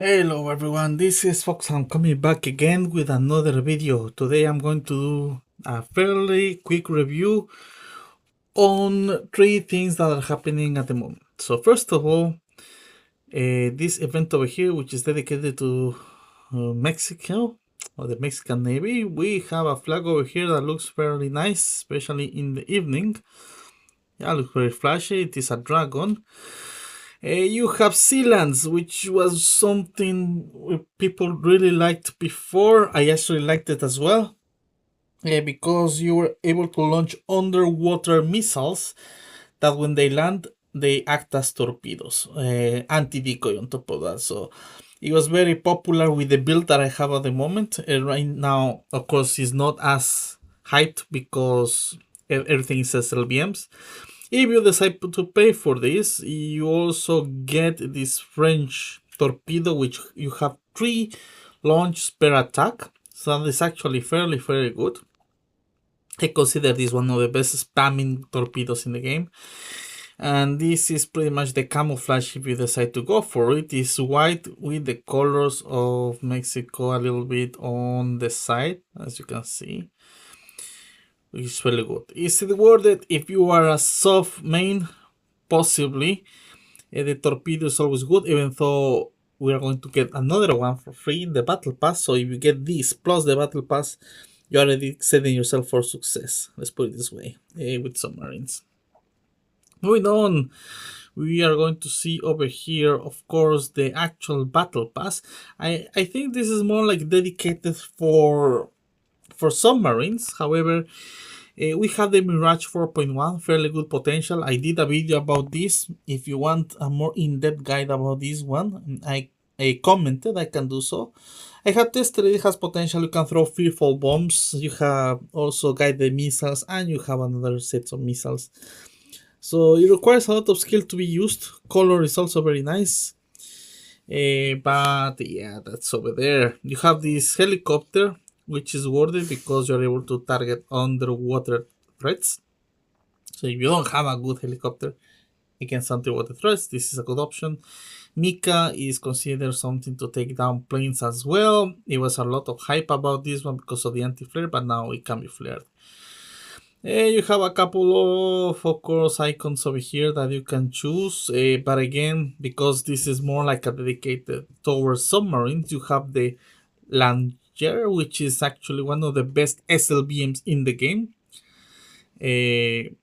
Hello everyone, this is Foxhound coming back again with another video. Today I'm going to do a fairly quick review on three things that are happening at the moment. So first of all, this event over here, which is dedicated to Mexico or the Mexican Navy, we have a flag over here that looks fairly nice, especially in the evening. Yeah, looks very flashy. It is a dragon. You have Sealands, which was something people really liked before. I actually liked it as well, because you were able to launch underwater missiles that when they land, they act as torpedoes, anti-decoy on top of that. So it was very popular with the build that I have at the moment. Right now, of course, it's not as hyped because everything is SLBMs. If you decide to pay for this, you also get this French torpedo, which you have 3 launches per attack. So that is actually fairly, very good. I consider this one of the best spamming torpedoes in the game. And this is pretty much the camouflage if you decide to go for it. It's white with the colors of Mexico a little bit on the side, as you can see. It's really good. Is it worth it if you are a soft main? Possibly. The torpedo is always good, even though we are going to get another one for free in the battle pass. So if you get this plus the battle pass, you're already setting yourself for success. Let's put it this way, with submarines. Moving on, we are going to see over here, of course, the actual battle pass. I think this is more like dedicated for submarines. However, we have the Mirage 4.1, fairly good potential. I did a video about this. If you want a more in-depth guide about this one, I commented, I can do so. I have tested it, has potential. You can throw fearful bombs. You have also guided missiles, and you have another set of missiles. So it requires a lot of skill to be used. Color is also very nice. But yeah, that's over there. You have this helicopter, which is worth it because you're able to target underwater threats. So if you don't have a good helicopter against underwater threats, this is a good option. Mika is considered something to take down planes as well. It was a lot of hype about this one because of the anti-flare, but now it can be flared. You have a couple of course, icons over here that you can choose, but again, because this is more like a dedicated towards submarines, you have the Langer, which is actually one of the best SLBMs in the game. And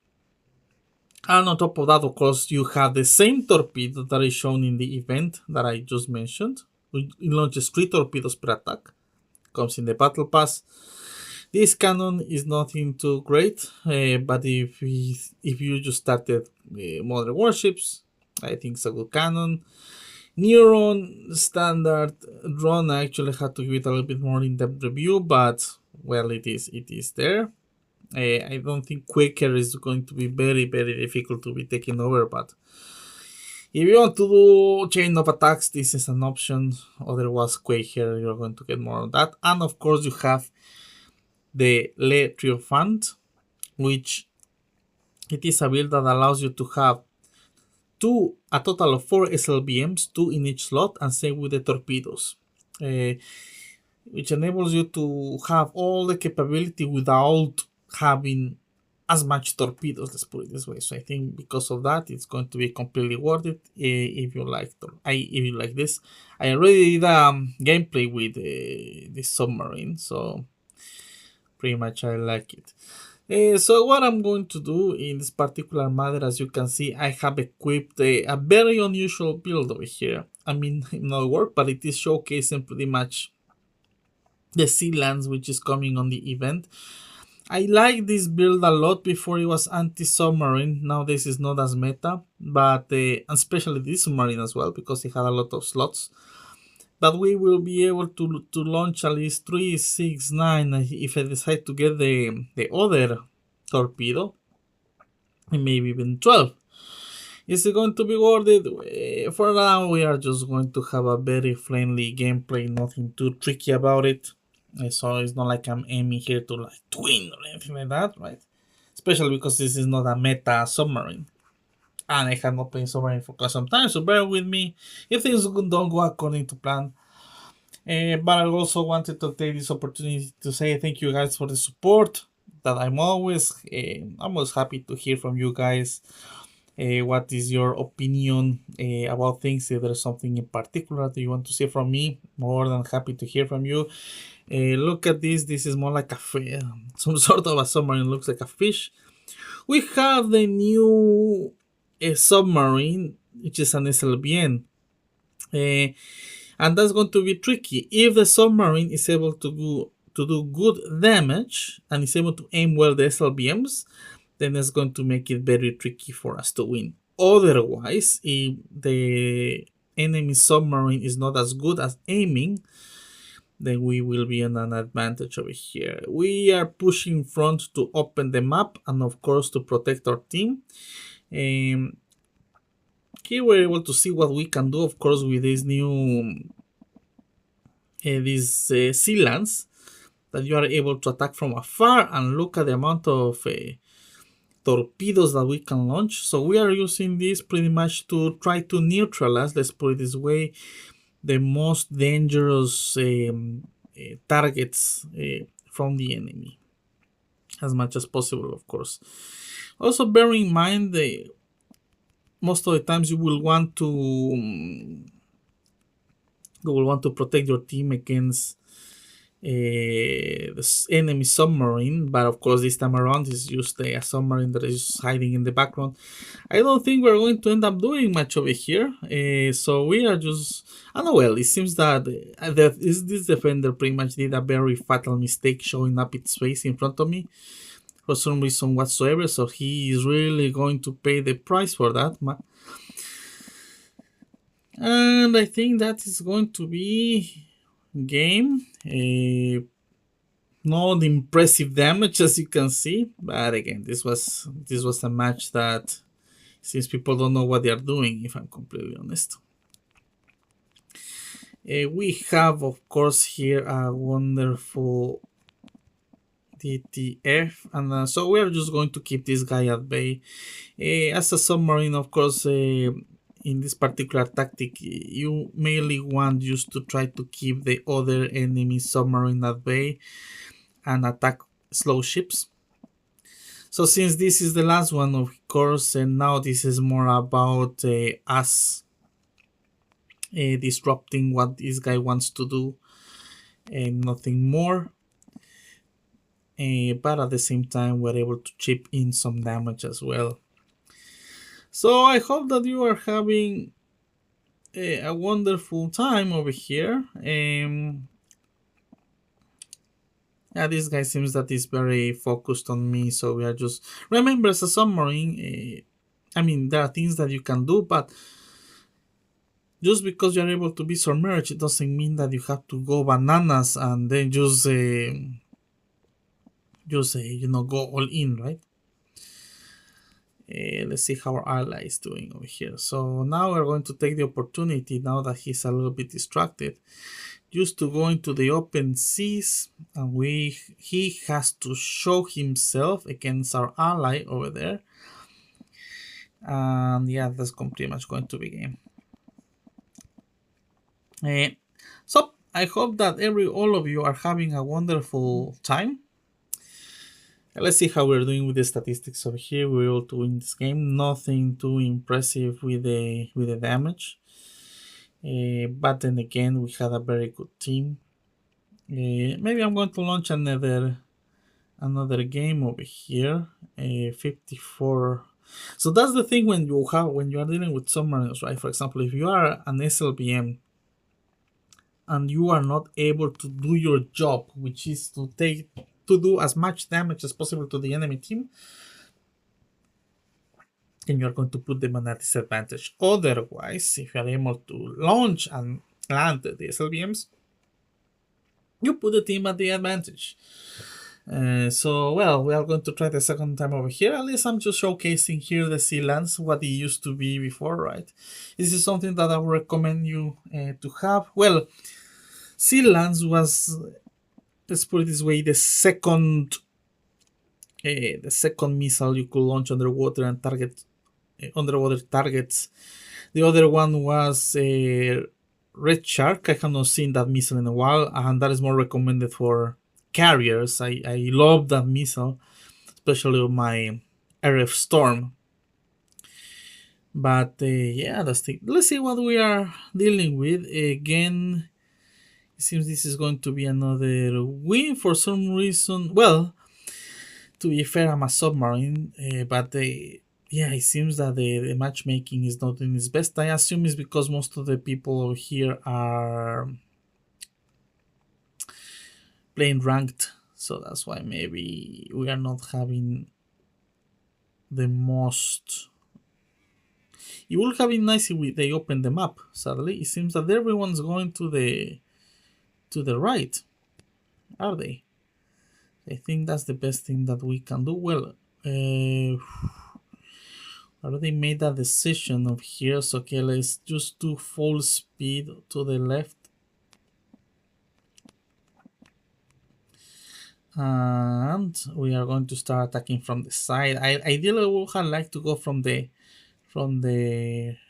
on top of that, of course, you have the same torpedo that is shown in the event that I just mentioned. It launches 3 torpedoes per attack. Comes in the battle pass. This cannon is nothing too great, but if you just started modern warships, I think it's a good cannon. Neuron standard drone, I actually had to give it a little bit more in-depth review, but well, it is there. I don't think Quaker is going to be very, very difficult to be taken over, but if you want to do chain of attacks, this is an option. Otherwise, Quaker, you're going to get more of that. And of course, you have the Le Triomphant, which it is a build that allows you to have a total of 4 SLBMs, 2 in each slot, and same with the torpedoes, which enables you to have all the capability without having as much torpedoes, let's put it this way. So I think because of that, it's going to be completely worth it if you like this. I already did gameplay with this submarine, so pretty much I like it. So what I'm going to do in this particular matter, as you can see, I have equipped a very unusual build over here. I mean, not work, but it is showcasing pretty much the Sealands, which is coming on the event. I like this build a lot. Before it was anti-submarine, now this is not as meta, but especially this submarine as well, because it had a lot of slots. But we will be able to launch at least 3, 6, 9 if I decide to get the other torpedo, and maybe even 12. Is it going to be worth it? For now, we are just going to have a very friendly gameplay, nothing too tricky about it. So it's not like I'm aiming here to like twin or anything like that, right? Especially because this is not a meta submarine. and I have not played submarine for quite some time, so bear with me if things don't go according to plan. But I also wanted to take this opportunity to say thank you guys for the support. That I'm always happy to hear from you guys. What is your opinion about things? If there's something in particular that you want to see from me, more than happy to hear from you. Look at this. This is more like some sort of a submarine. Looks like a fish. We have the new submarine, which is an SLBN. And that's going to be tricky. If the submarine is able to do good damage and is able to aim well the SLBMs, then it's going to make it very tricky for us to win. Otherwise, if the enemy submarine is not as good as aiming, then we will be in an advantage over here. We are pushing front to open the map and of course to protect our team. Here we're able to see what we can do, of course, with this new sea lands that you are able to attack from afar, and look at the amount of torpedoes that we can launch. So we are using this pretty much to try to neutralize, let's put it this way, the most dangerous targets from the enemy as much as possible, of course. Also bear in mind that most of the times you will want to protect your team against the enemy submarine, but of course this time around is just a submarine that is hiding in the background. I don't think we're going to end up doing much over here, so we are just, I don't know, well, it seems that this defender pretty much did a very fatal mistake showing up its face in front of me for some reason whatsoever, so he is really going to pay the price for that. And I think that is going to be game. Not impressive damage as you can see, but again, this was a match that since people don't know what they are doing, if I'm completely honest. We have, of course, here a wonderful DTF, and so we are just going to keep this guy at bay. As a submarine, of course, in this particular tactic, you mainly want just to try to keep the other enemy submarine at bay and attack slow ships. So since this is the last one, of course, and now this is more about us disrupting what this guy wants to do and nothing more. But at the same time, we're able to chip in some damage as well. So I hope that you are having a wonderful time over here. Yeah, this guy seems that he's very focused on me, so we are just... Remember, as a submarine, I mean, there are things that you can do, but just because you're able to be submerged, it doesn't mean that you have to go bananas and then just go all in, right? Let's see how our ally is doing over here. So now we're going to take the opportunity, now that he's a little bit distracted, just to go into the open seas, and he has to show himself against our ally over there. And yeah, that's pretty much going to be game. So I hope that all of you are having a wonderful time. Let's see how we're doing with the statistics over here. We're able to win this game. Nothing too impressive with the damage. But then again, we had a very good team. Maybe I'm going to launch another game over here. 54. So that's the thing when you are dealing with submarines, right? For example, if you are an SLBM and you are not able to do your job, which is to do as much damage as possible to the enemy team, then you're going to put them at a disadvantage. Otherwise, if you're able to launch and land the SLBMs, you put the team at the advantage. So, well, we are going to try the second time over here. At least I'm just showcasing here the sea lands, what it used to be before, right? This is something that I would recommend you to have. Well, sea lands was, let's put it this way, the second missile you could launch underwater and target underwater targets. The other one was Red Shark. I have not seen that missile in a while, and that is more recommended for carriers. I love that missile, especially on my RF Storm. But yeah, that's the. Let's see what we are dealing with. Again, it seems this is going to be another win for some reason. Well, to be fair, I'm a submarine, but yeah, it seems that the matchmaking is not in its best. I assume it's because most of the people over here are playing ranked, so that's why maybe we are not having the most. It would have been nice if they opened the map. Sadly, it seems that everyone's going to the right. Are they? I think that's the best thing that we can do. Well, already made that decision of here, so okay, let's just do full speed to the left. And we are going to start attacking from the side. I ideally would have liked to go from the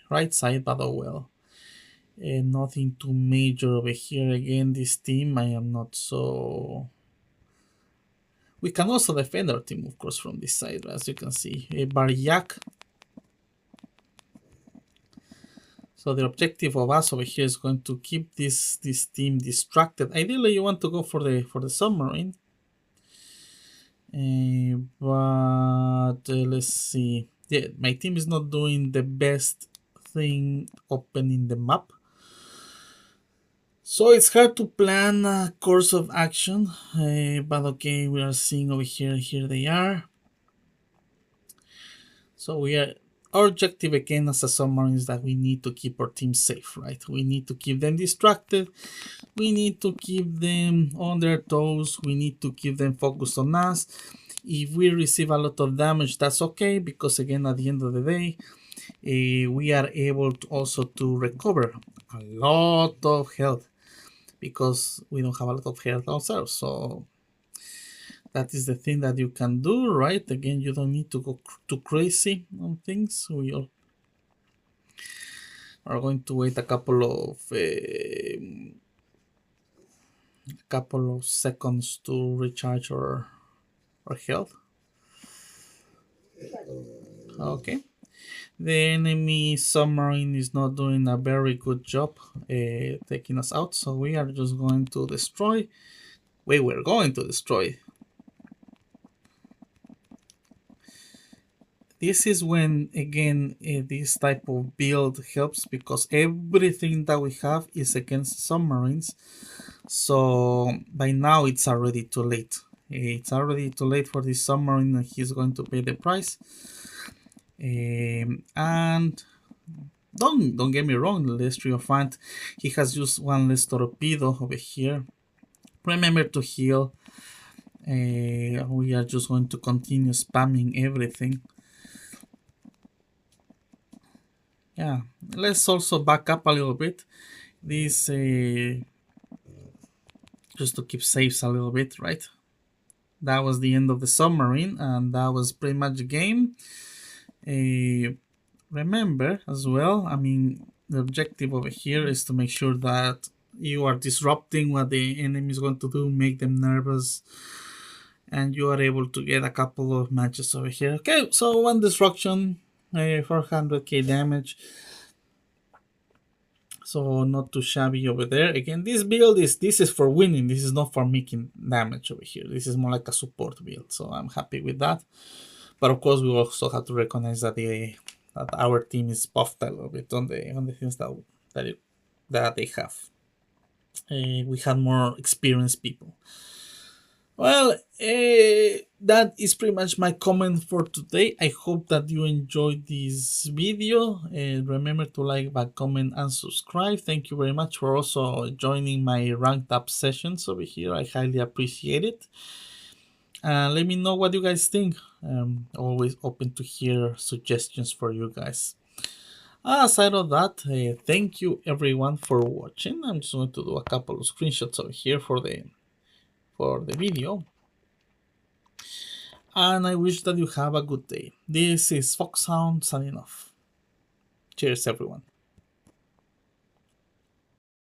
right side, but oh well. Nothing too major over here. Again, this team, I am not so. We can also defend our team, of course, from this side, as you can see. Baryak. So the objective of us over here is going to keep this team distracted. Ideally, you want to go for the submarine. But let's see. Yeah, my team is not doing the best thing opening the map. So it's hard to plan a course of action, but okay, we are seeing over here they are. So our objective again as a submarine is that we need to keep our team safe, right? We need to keep them distracted, we need to keep them on their toes, we need to keep them focused on us. If we receive a lot of damage, that's okay, because again, at the end of the day, we are able to also to recover a lot of health, because we don't have a lot of health ourselves. So that is the thing that you can do, right? Again, you don't need to go too crazy on things. We are going to wait a couple of seconds to recharge our health. Okay. The enemy submarine is not doing a very good job taking us out, so we are just going to destroy. We're going to destroy. This is when, again, this type of build helps, because everything that we have is against submarines. So by now it's already too late. It's already too late for this submarine, and he's going to pay the price. And don't get me wrong, lest Triumphant, he has used one less torpedo over here. Remember to heal. We are just going to continue spamming everything. Yeah, let's also back up a little bit. This just to keep saves a little bit, right? That was the end of the submarine, and that was pretty much the game. Remember as well, I mean, the objective over here is to make sure that you are disrupting what the enemy is going to do, make them nervous, and you are able to get a couple of matches over here. Okay, so one destruction, 400k damage. So not too shabby over there. Again, this build this is for winning. This is not for making damage over here. This is more like a support build. So I'm happy with that. But of course, we also have to recognize that that our team is buffed a little bit on the things that they have. We had more experienced people. Well, that is pretty much my comment for today. I hope that you enjoyed this video. Remember to like, back, comment, and subscribe. Thank you very much for also joining my ranked up sessions over here. I highly appreciate it. Let me know what you guys think. Always open to hear suggestions for you guys. Aside of that, thank you everyone for watching. I'm just going to do a couple of screenshots over here for the video. and I wish that you have a good day. This is Foxhound signing off. Cheers, everyone.